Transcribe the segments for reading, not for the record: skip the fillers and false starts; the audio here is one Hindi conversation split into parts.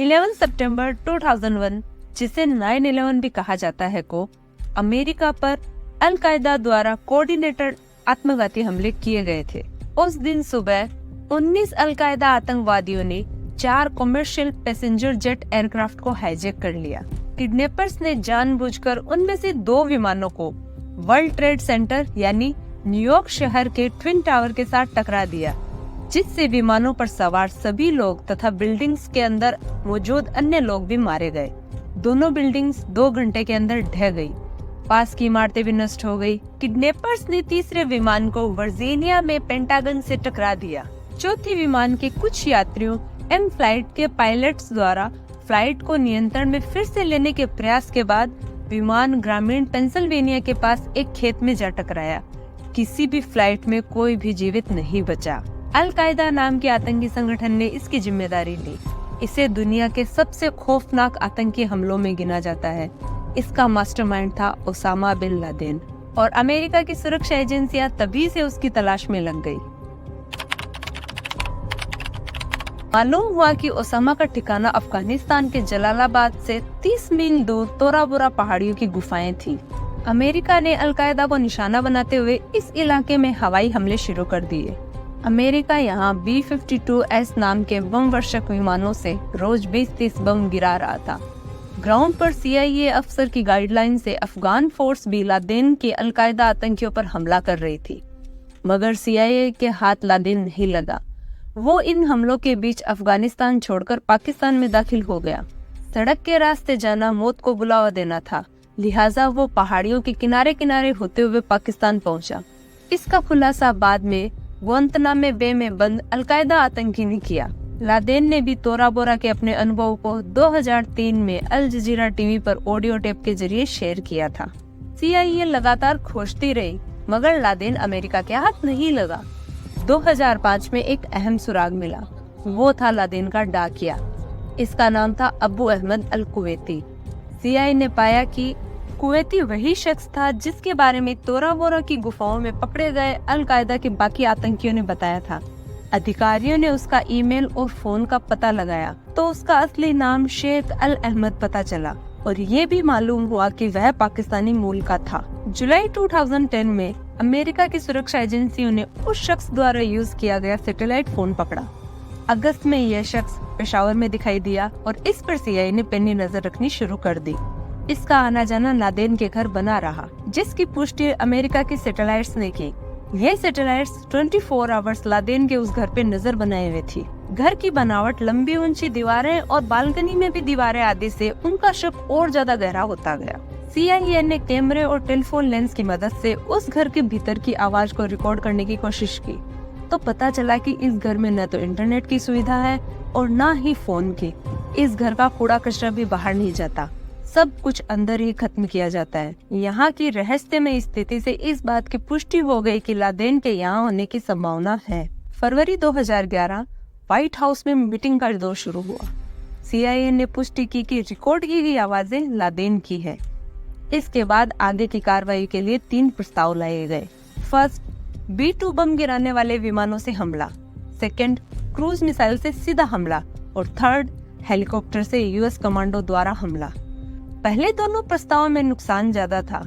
11 सितंबर 2001, जिसे 9/11 भी कहा जाता है, को अमेरिका पर अल कायदा द्वारा कोऑर्डिनेटेड आत्मघाती हमले किए गए थे। उस दिन सुबह 19 अल कायदा आतंकवादियों ने 4 कमर्शियल पैसेंजर जेट एयरक्राफ्ट को हाईजैक कर लिया। किडनैपर्स ने जानबूझकर उनमें से 2 विमानों को वर्ल्ड ट्रेड सेंटर यानी न्यूयॉर्क शहर के ट्विन टावर के साथ टकरा दिया, जिससे विमानों पर सवार सभी लोग तथा बिल्डिंग्स के अंदर मौजूद अन्य लोग भी मारे गए। दोनों बिल्डिंग्स 2 घंटे के अंदर ढह गई। पास की इमारतें भी नष्ट हो गई। किडनैपर्स ने तीसरे विमान को वर्जीनिया में पेंटागन से टकरा दिया। चौथी विमान के कुछ यात्रियों एम फ्लाइट के पायलट्स द्वारा फ्लाइट को नियंत्रण में फिर से लेने के प्रयास के बाद विमान ग्रामीण पेंसिल्वेनिया के पास एक खेत में जा टकराया। किसी भी फ्लाइट में कोई भी जीवित नहीं बचा। अल कायदा नाम के आतंकी संगठन ने इसकी जिम्मेदारी ली। इसे दुनिया के सबसे खौफनाक आतंकी हमलों में गिना जाता है। इसका मास्टरमाइंड था ओसामा बिन लादेन और अमेरिका की सुरक्षा एजेंसियां तभी से उसकी तलाश में लग गई। मालूम हुआ कि ओसामा का ठिकाना अफगानिस्तान के जलालाबाद से 30 मील दूर तोरा बोरा पहाड़ियों की गुफाएं थी। अमेरिका ने अल कायदा को निशाना बनाते हुए इस इलाके में हवाई हमले शुरू कर दिए। अमेरिका यहाँ B-52S नाम के बम वर्षक विमानों से रोज 20-30 बम गिरा रहा था। ग्राउंड पर CIA अफसर की गाइडलाइन से अफगान फोर्स भी लादेन के अल कायदा आतंकियों पर हमला कर रही थी, मगर CIA के हाथ लादेन नहीं लगा। वो इन हमलों के बीच अफगानिस्तान छोड़कर पाकिस्तान में दाखिल हो गया। सड़क के रास्ते जाना मौत को बुलावा देना था, लिहाजा वो पहाड़ियों के किनारे किनारे होते हुए पाकिस्तान पहुंचा। इसका खुलासा बाद में गुआंतनामे बे में बंद अल कायदा आतंकी ने किया। लादेन ने भी तोरा बोरा के अपने अनुभव को 2003 में अल जजीरा टीवी पर ऑडियो टेप के जरिए शेयर किया था। CIA लगातार खोजती रही, मगर लादेन अमेरिका के हाथ नहीं लगा। 2005 में एक अहम सुराग मिला। वो था लादेन का डाकिया। इसका नाम था अबू अहमद अल कुवैती। CIA ने पाया कि कुवैती वही शख्स था जिसके बारे में तोरा बोरा की गुफाओं में पकड़े गए अल कायदा के बाकी आतंकियों ने बताया था। अधिकारियों ने उसका ईमेल और फोन का पता लगाया तो उसका असली नाम शेख अल अहमद पता चला और ये भी मालूम हुआ कि वह पाकिस्तानी मूल का था। जुलाई 2010 में अमेरिका की सुरक्षा एजेंसियों ने उस शख्स द्वारा यूज किया गया सैटेलाइट फोन पकड़ा। अगस्त में यह शख्स पेशावर में दिखाई दिया और इस पर CIA ने पैनी नजर रखनी शुरू कर दी। इसका आना जाना लादेन के घर बना रहा, जिसकी पुष्टि अमेरिका की सैटेलाइट्स ने की। ये सैटेलाइट्स 24 आवर्स लादेन के उस घर पे नजर बनाए हुए थी। घर की बनावट, लंबी ऊंची दीवारें और बालकनी में भी दीवारें आदि से उनका शक और ज्यादा गहरा होता गया। CIA ने कैमरे और टेलीफोन लेंस की मदद से उस घर के भीतर की आवाज को रिकॉर्ड करने की कोशिश की तो पता चला कि इस घर में न तो इंटरनेट की सुविधा है और न ही फोन की। इस घर का कूड़ा कचरा भी बाहर नहीं जाता, सब कुछ अंदर ही खत्म किया जाता है। यहाँ की रहस्यमय स्थिति से इस बात की पुष्टि हो गई कि लादेन के यहाँ होने की संभावना है। फरवरी 2011 व्हाइट हाउस में मीटिंग का दौर शुरू हुआ। CIA ने पुष्टि की कि रिकॉर्ड की गई आवाजें लादेन की है। इसके बाद आगे की कार्रवाई के लिए 3 प्रस्ताव लाए गए। फर्स्ट, B-2 बम गिराने वाले विमानों से हमला। सेकंड, क्रूज मिसाइल से सीधा हमला और थर्ड, हेलीकॉप्टर से US कमांडो द्वारा हमला। पहले दोनों प्रस्तावों में नुकसान ज्यादा था,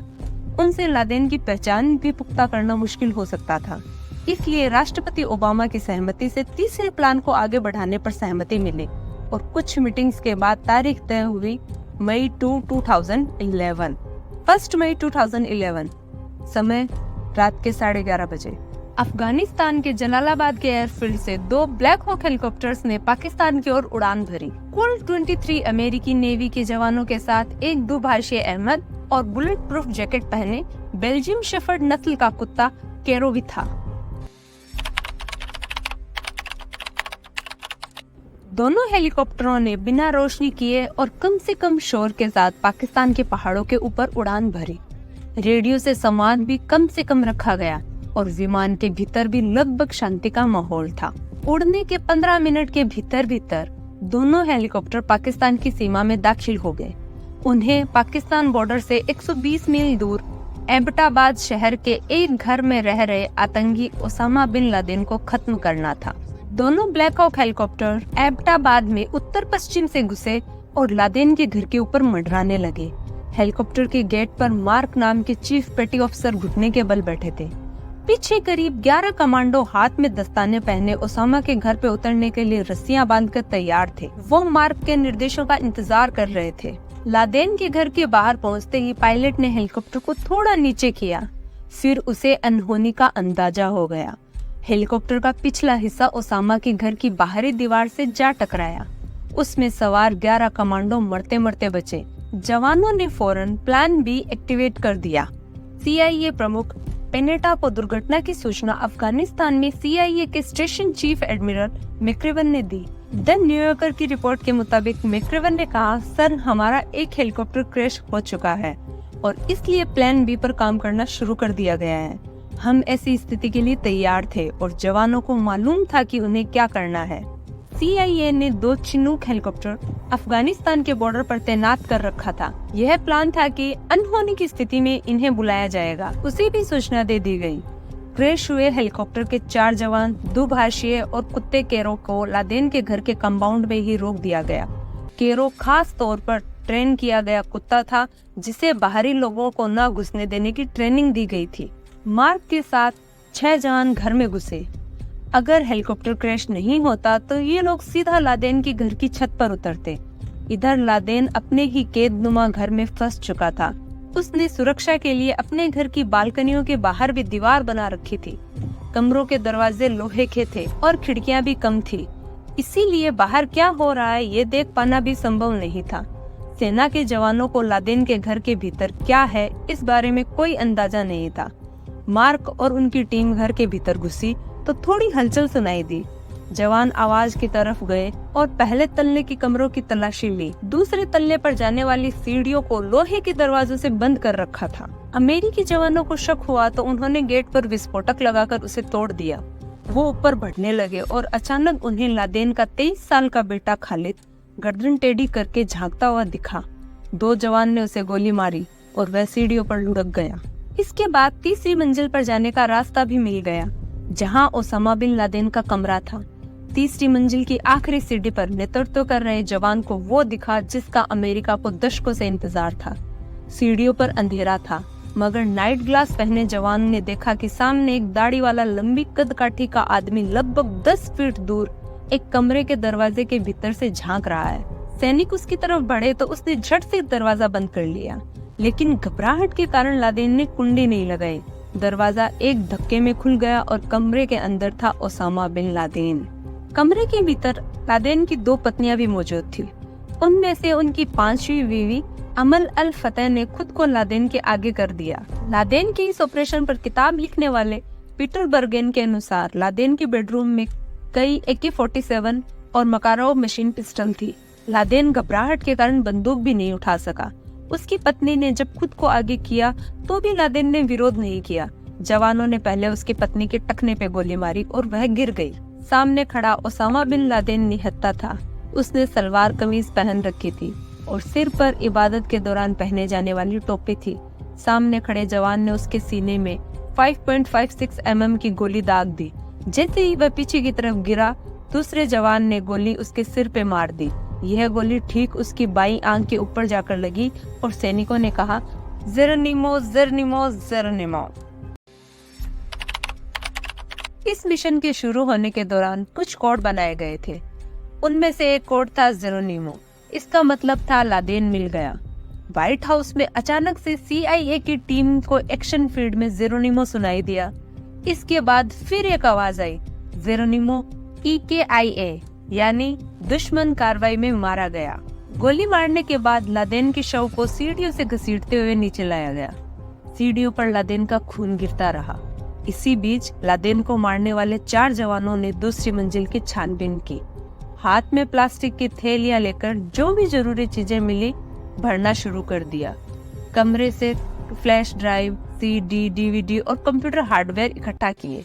उनसे लादेन की पहचान भी पुख्ता करना मुश्किल हो सकता था। इसलिए राष्ट्रपति ओबामा की सहमति से तीसरे प्लान को आगे बढ़ाने पर सहमति मिली और कुछ मीटिंग्स के बाद तारीख तय हुई मई 2011। 1 मई 2011, समय रात के 11:30 बजे। अफगानिस्तान के जलालाबाद के एयरफील्ड से 2 ब्लैक हॉक हेलीकॉप्टर्स ने पाकिस्तान की ओर उड़ान भरी। कुल 23 अमेरिकी नेवी के जवानों के साथ एक दुभाषी अहमद और बुलेट प्रूफ जैकेट पहने बेल्जियम शेफर्ड नस्ल का कुत्ता केरो भी था। दोनों हेलीकॉप्टरों ने बिना रोशनी किए और कम से कम शोर के साथ पाकिस्तान के पहाड़ों के ऊपर उड़ान भरी। रेडियो से संवाद भी कम से कम रखा गया और विमान के भीतर भी लगभग शांति का माहौल था। उड़ने के 15 मिनट के भीतर दोनों हेलीकॉप्टर पाकिस्तान की सीमा में दाखिल हो गए। उन्हें पाकिस्तान बॉर्डर से 120 मील दूर एबटाबाद शहर के एक घर में रह रहे आतंकी ओसामा बिन लादेन को खत्म करना था। दोनों ब्लैक हॉक हेलीकॉप्टर एबटाबाद में उत्तर पश्चिम से घुसे और लादेन के घर के ऊपर मंडराने लगे। हेलीकॉप्टर के गेट पर मार्क नाम के चीफ पेटी ऑफिसर घुटने के बल बैठे थे। पीछे करीब 11 कमांडो हाथ में दस्ताने पहने ओसामा के घर पे उतरने के लिए रस्सियां बांधकर तैयार थे। वो मार्क के निर्देशों का इंतजार कर रहे थे। लादेन के घर के बाहर पहुंचते ही पायलट ने हेलीकॉप्टर को थोड़ा नीचे किया, फिर उसे अनहोनी का अंदाजा हो गया। हेलीकॉप्टर का पिछला हिस्सा ओसामा के घर की बाहरी दीवार से जा टकराया। उसमें सवार 11 कमांडो मरते मरते बचे। जवानों ने फौरन प्लान बी एक्टिवेट कर दिया। CIA प्रमुख पेनेटा को दुर्घटना की सूचना अफगानिस्तान में CIA के स्टेशन चीफ एडमिरल मैक्रेवन ने दी। द न्यूयॉर्कर की रिपोर्ट के मुताबिक मैक्रेवन ने कहा, सर, हमारा एक हेलीकॉप्टर क्रैश हो चुका है और इसलिए प्लान बी पर काम करना शुरू कर दिया गया है। हम ऐसी स्थिति के लिए तैयार थे और जवानों को मालूम था कि उन्हें क्या करना है। CIA ने 2 चिनूक हेलीकॉप्टर अफगानिस्तान के बॉर्डर पर तैनात कर रखा था। यह प्लान था कि अनहोनी की स्थिति में इन्हें बुलाया जाएगा। उसे भी सूचना दे दी गई। क्रैश हुए हेलीकॉप्टर के 4 जवान, दुभाषीय और कुत्ते केरो को लादेन के घर के कंपाउंड में ही रोक दिया गया। केरो खास तौर पर ट्रेन किया गया कुत्ता था जिसे बाहरी लोगों को न घुसने देने की ट्रेनिंग दी गई थी। मार्क के साथ 6 जवान घर में घुसे। अगर हेलीकॉप्टर क्रैश नहीं होता तो ये लोग सीधा लादेन की घर की छत पर उतरते। इधर लादेन अपने ही कैदनुमा घर में फंस चुका था। उसने सुरक्षा के लिए अपने घर की बालकनियों के बाहर भी दीवार बना रखी थी। कमरों के दरवाजे लोहे के थे और खिड़कियां भी कम थी, इसीलिए बाहर क्या हो रहा है ये देख पाना भी संभव नहीं था। सेना के जवानों को लादेन के घर के भीतर क्या है इस बारे में कोई अंदाजा नहीं था। मार्क और उनकी टीम घर के भीतर घुसी तो थोड़ी हलचल सुनाई दी। जवान आवाज की तरफ गए और पहले तल्ले की कमरों की तलाशी ली। दूसरे तल्ले पर जाने वाली सीढ़ियों को लोहे के दरवाजों से बंद कर रखा था। अमेरिकी जवानों को शक हुआ तो उन्होंने गेट पर विस्फोटक लगाकर उसे तोड़ दिया। वो ऊपर बढ़ने लगे और अचानक उन्हें लादेन का 23 साल का बेटा खालिद गर्दन टेढ़ी करके झांकता हुआ दिखा। 2 जवान ने उसे गोली मारी और वह सीढ़ियों पर लुढ़क गया। इसके बाद तीसरी मंजिल पर जाने का रास्ता भी मिल गया, जहां ओसामा बिन लादेन का कमरा था। तीसरी मंजिल की आखिरी सीढ़ी पर नेतृत्व कर रहे जवान को वो दिखा जिसका अमेरिका को दशकों से इंतजार था। सीढ़ियों पर अंधेरा था, मगर नाइट ग्लास पहने जवान ने देखा कि सामने एक दाढ़ी वाला लंबी कदकाठी का आदमी लगभग 10 फीट दूर एक कमरे के दरवाजे के भीतर से झांक रहा है। सैनिक उसकी तरफ बढ़े तो उसने झट से दरवाजा बंद कर लिया, लेकिन घबराहट के कारण लादेन ने कुंडी नहीं लगाई। दरवाजा एक धक्के में खुल गया और कमरे के अंदर था ओसामा बिन लादेन। कमरे के भीतर लादेन की 2 पत्नियां भी मौजूद थी। उनमें से उनकी 5वीं बीवी अमल अल फतेह ने खुद को लादेन के आगे कर दिया। लादेन के इस ऑपरेशन पर किताब लिखने वाले पीटर बर्गेन के अनुसार लादेन के बेडरूम में कई AK-47 और मकारोव मशीन पिस्टल थी। लादेन घबराहट के कारण बंदूक भी नहीं उठा सका। उसकी पत्नी ने जब खुद को आगे किया तो भी लादेन ने विरोध नहीं किया। जवानों ने पहले उसकी पत्नी के टखने पे गोली मारी और वह गिर गई। सामने खड़ा ओसामा बिन लादेन निहत्था था। उसने सलवार कमीज पहन रखी थी और सिर पर इबादत के दौरान पहने जाने वाली टोपी थी। सामने खड़े जवान ने उसके सीने में 5.56 mm की गोली दाग दी। जैसे ही वह पीछे की तरफ गिरा, दूसरे जवान ने गोली उसके सिर पे मार दी। यह गोली ठीक उसकी बाईं आंख के ऊपर जाकर लगी और सैनिकों ने कहा, जेरोनिमो जेरोनिमो जेरोनिमो। इस मिशन के शुरू होने के दौरान कुछ कोड बनाए गए थे। उनमें से एक कोड था जेरोनिमो। इसका मतलब था लादेन मिल गया। व्हाइट हाउस में अचानक से CIA की टीम को एक्शन फील्ड में जेरोनिमो सुनाई दिया। इसके बाद फिर एक आवाज आई, जेरोनिमो EKIA, यानी दुश्मन कार्रवाई में मारा गया। गोली मारने के बाद लादेन के शव को सीढ़ियों से घसीटते हुए नीचे लाया गया। सीढ़ियों पर लादेन का खून गिरता रहा। इसी बीच लादेन को मारने वाले 4 जवानों ने दूसरी मंजिल की छानबीन की। हाथ में प्लास्टिक की थैलियां लेकर जो भी जरूरी चीजें मिली भरना शुरू कर दिया। कमरे से फ्लैश ड्राइव, CD, DVD और कंप्यूटर हार्डवेयर इकट्ठा किए।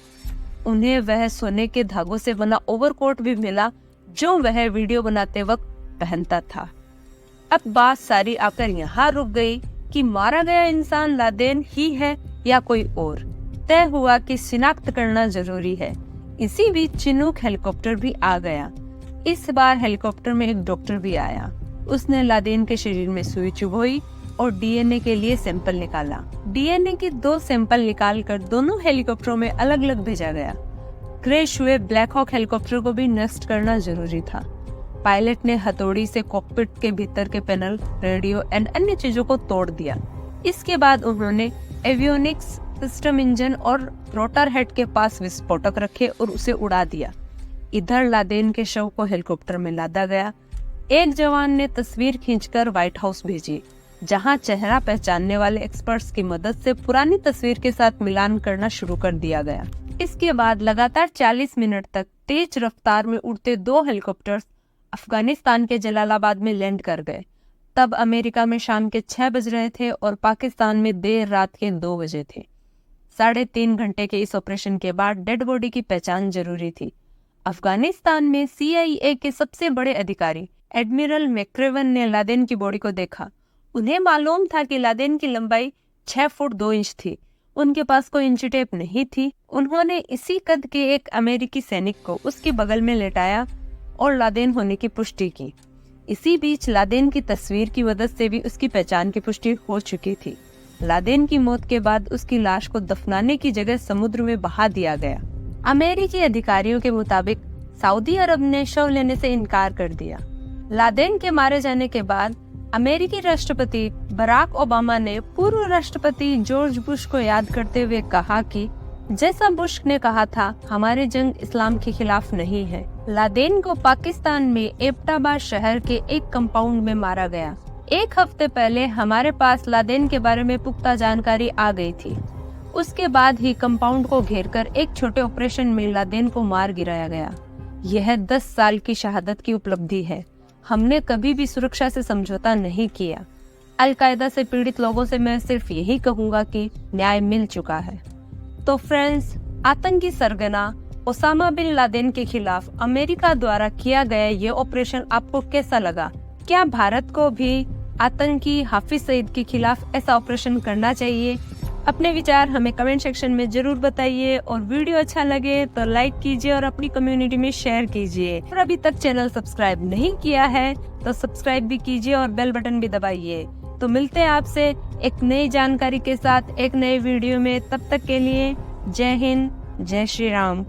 उन्हें वह सोने के धागों से बना ओवरकोट भी मिला जो वह वीडियो बनाते वक्त पहनता था। अब बात सारी आकर यहाँ रुक गई कि मारा गया इंसान लादेन ही है या कोई और। तय हुआ कि शिनाख्त करना जरूरी है। इसी बीच चिनूक हेलीकॉप्टर भी आ गया। इस बार हेलीकॉप्टर में एक डॉक्टर भी आया। उसने लादेन के शरीर में सुई चुभोई और डीएनए के लिए सैंपल निकाला। डीएनए के 2 सैंपल निकालकर दोनों हेलीकॉप्टरों में अलग अलग भेजा गया। क्रैश हुए ब्लैक हॉक हेलीकॉप्टर को भी नष्ट करना जरूरी था। पायलट ने हथौड़ी से कॉकपिट के भीतर के पैनल, रेडियो एंड अन्य चीजों को तोड़ दिया। इसके बाद उन्होंने एवियोनिक्स सिस्टम, इंजन और रोटर हेड के पास विस्फोटक रखे और उसे उड़ा दिया। इधर लादेन के शव को हेलीकॉप्टर में लादा गया। एक जवान ने तस्वीर खींचकर व्हाइट हाउस भेजी, जहां चेहरा पहचानने वाले एक्सपर्ट्स की मदद से पुरानी तस्वीर के साथ मिलान करना शुरू कर दिया गया। इसके बाद लगातार 40 मिनट तक तेज रफ्तार में उड़ते 2 हेलीकॉप्टर्स अफगानिस्तान के जलालाबाद में लैंड कर गए। तब अमेरिका में शाम के 6 बज रहे थे और पाकिस्तान में देर रात के 2 बजे थे। 3.5 घंटे के इस ऑपरेशन के बाद डेड बॉडी की पहचान जरूरी थी। अफगानिस्तान में CIA के सबसे बड़े अधिकारी एडमिरल मैक्रेवन ने लादेन की बॉडी को देखा। उन्हें मालूम था कि लादेन की लंबाई 6 फुट 2 इंच थी। उनके पास कोई इंची टेप नहीं थी। उन्होंने इसी कद के एक अमेरिकी सैनिक को उसके बगल में लेटाया और लादेन होने की पुष्टि की। इसी बीच लादेन की तस्वीर की मदद से भी उसकी पहचान की पुष्टि हो चुकी थी। लादेन की मौत के बाद उसकी लाश को दफनाने की जगह समुद्र में बहा दिया गया। अमेरिकी अधिकारियों के मुताबिक सऊदी अरब ने शव लेने से इनकार कर दिया। लादेन के मारे जाने के बाद अमेरिकी राष्ट्रपति बराक ओबामा ने पूर्व राष्ट्रपति जॉर्ज बुश को याद करते हुए कहा कि जैसा बुश ने कहा था, हमारी जंग इस्लाम के खिलाफ नहीं है। लादेन को पाकिस्तान में एबटाबाद शहर के एक कंपाउंड में मारा गया। 1 हफ्ते पहले हमारे पास लादेन के बारे में पुख्ता जानकारी आ गई थी। उसके बाद ही कंपाउंड को घेरकर एक छोटे ऑपरेशन में लादेन को मार गिराया गया। यह 10 साल की शहादत की उपलब्धि है। हमने कभी भी सुरक्षा से समझौता नहीं किया। अल-कायदा से पीड़ित लोगों से मैं सिर्फ यही कहूँगा कि न्याय मिल चुका है। तो फ्रेंड्स, आतंकी सरगना ओसामा बिन लादेन के खिलाफ अमेरिका द्वारा किया गया ये ऑपरेशन आपको कैसा लगा? क्या भारत को भी आतंकी हाफिज सईद के खिलाफ ऐसा ऑपरेशन करना चाहिए? अपने विचार हमें कमेंट सेक्शन में जरूर बताइए और वीडियो अच्छा लगे तो लाइक कीजिए और अपनी कम्युनिटी में शेयर कीजिए। और अभी तक चैनल सब्सक्राइब नहीं किया है तो सब्सक्राइब भी कीजिए और बेल बटन भी दबाइए। तो मिलते हैं आपसे एक नई जानकारी के साथ एक नए वीडियो में। तब तक के लिए जय हिंद, जय श्री राम।